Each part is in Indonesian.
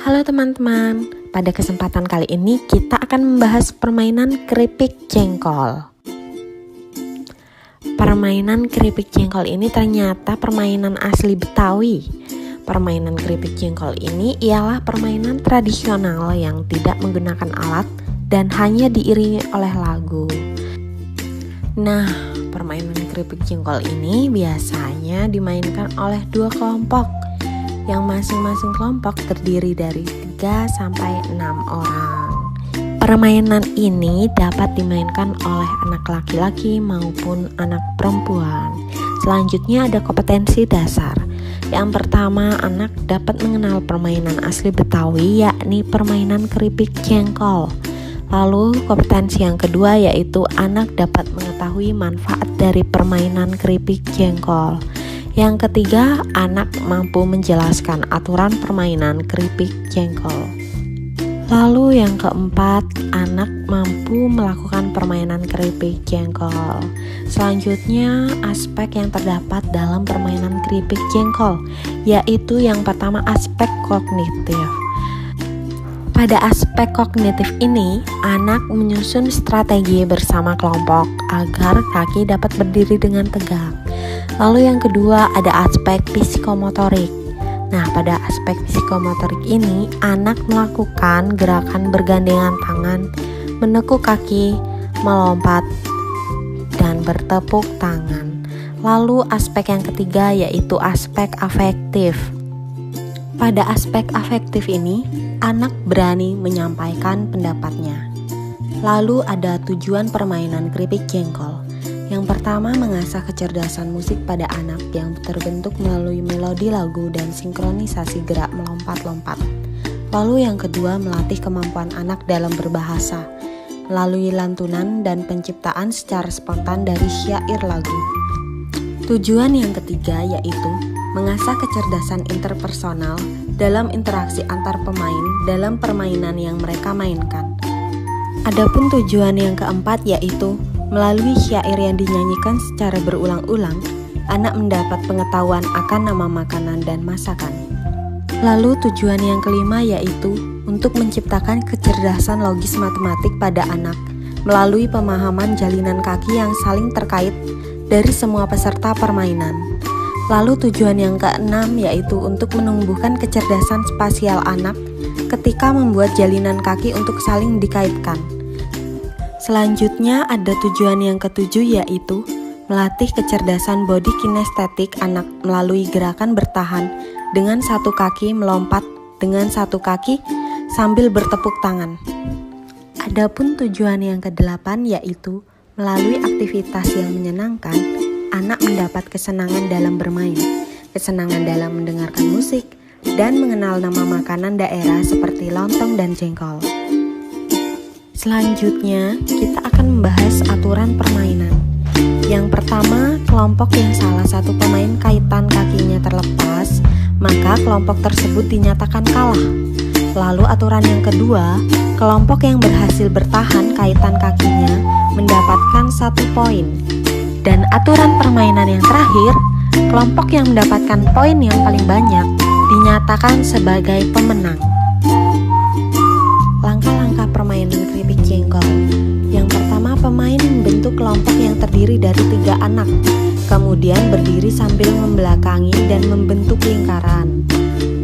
Halo teman-teman, pada kesempatan kali ini kita akan membahas permainan keripik jengkol. Permainan keripik jengkol ini ternyata permainan asli Betawi. Permainan keripik jengkol ini ialah permainan tradisional yang tidak menggunakan alat dan hanya diiringi oleh lagu. Nah, permainan keripik jengkol ini biasanya dimainkan oleh dua kelompok, yang masing-masing kelompok terdiri dari 3 sampai 6 orang. Permainan ini dapat dimainkan oleh anak laki-laki maupun anak perempuan. Selanjutnya ada kompetensi dasar. Yang pertama, anak dapat mengenal permainan asli Betawi, yakni permainan keripik jengkol. Lalu kompetensi yang kedua yaitu anak dapat mengetahui manfaat dari permainan keripik jengkol. Yang ketiga, anak mampu menjelaskan aturan permainan keripik jengkol. Lalu yang keempat, anak mampu melakukan permainan keripik jengkol. Selanjutnya, aspek yang terdapat dalam permainan keripik jengkol, yaitu yang pertama aspek kognitif. Pada aspek kognitif ini, anak menyusun strategi bersama kelompok agar kaki dapat berdiri dengan tegak. Lalu yang kedua ada aspek psikomotorik. Nah, pada aspek psikomotorik ini, anak melakukan gerakan bergandengan tangan, menekuk kaki, melompat, dan bertepuk tangan. Lalu aspek yang ketiga yaitu aspek afektif. Pada aspek afektif ini, anak berani menyampaikan pendapatnya. Lalu ada tujuan permainan keripik jengkol. Yang pertama, mengasah kecerdasan musik pada anak yang terbentuk melalui melodi lagu dan sinkronisasi gerak melompat-lompat. Lalu yang kedua, melatih kemampuan anak dalam berbahasa melalui lantunan dan penciptaan secara spontan dari syair lagu. Tujuan yang ketiga yaitu mengasah kecerdasan interpersonal dalam interaksi antar pemain dalam permainan yang mereka mainkan. Adapun tujuan yang keempat yaitu melalui syair yang dinyanyikan secara berulang-ulang, anak mendapat pengetahuan akan nama makanan dan masakan. Lalu tujuan yang kelima yaitu untuk menciptakan kecerdasan logis matematik pada anak melalui pemahaman jalinan kaki yang saling terkait dari semua peserta permainan. Lalu tujuan yang keenam yaitu untuk menumbuhkan kecerdasan spasial anak ketika membuat jalinan kaki untuk saling dikaitkan. Selanjutnya ada tujuan yang ketujuh yaitu melatih kecerdasan body kinestetik anak melalui gerakan bertahan dengan satu kaki, melompat dengan satu kaki sambil bertepuk tangan. Adapun tujuan yang kedelapan yaitu melalui aktivitas yang menyenangkan, anak mendapat kesenangan dalam bermain, kesenangan dalam mendengarkan musik, dan mengenal nama makanan daerah seperti lontong dan jengkol. Selanjutnya, kita akan membahas aturan permainan. Yang pertama, kelompok yang salah satu pemain kaitan kakinya terlepas, maka kelompok tersebut dinyatakan kalah. Lalu aturan yang kedua, kelompok yang berhasil bertahan kaitan kakinya mendapatkan 1 poin. Dan aturan permainan yang terakhir, kelompok yang mendapatkan poin yang paling banyak dinyatakan sebagai pemenang. Langkah-langkah permainan keripik jengkol. Yang pertama, pemain membentuk kelompok yang terdiri dari 3 anak, kemudian berdiri sambil membelakangi dan membentuk lingkaran.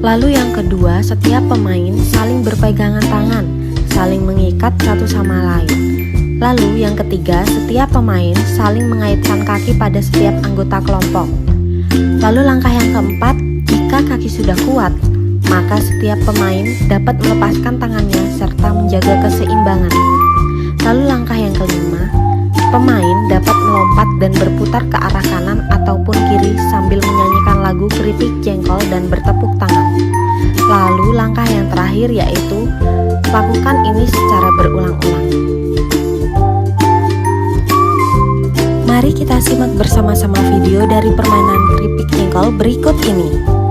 Lalu yang kedua, setiap pemain saling berpegangan tangan, saling mengikat satu sama lain. Lalu yang ketiga, setiap pemain saling mengaitkan kaki pada setiap anggota kelompok. Lalu langkah yang keempat, jika kaki sudah kuat, maka setiap pemain dapat melepaskan tangannya serta menjaga keseimbangan. Lalu langkah yang kelima, pemain dapat melompat dan berputar ke arah kanan ataupun kiri sambil menyanyikan lagu keripik jengkol dan bertepuk tangan. Lalu langkah yang terakhir yaitu lakukan ini secara berulang-ulang. Mari kita simak bersama-sama video dari permainan keripik jengkol berikut ini.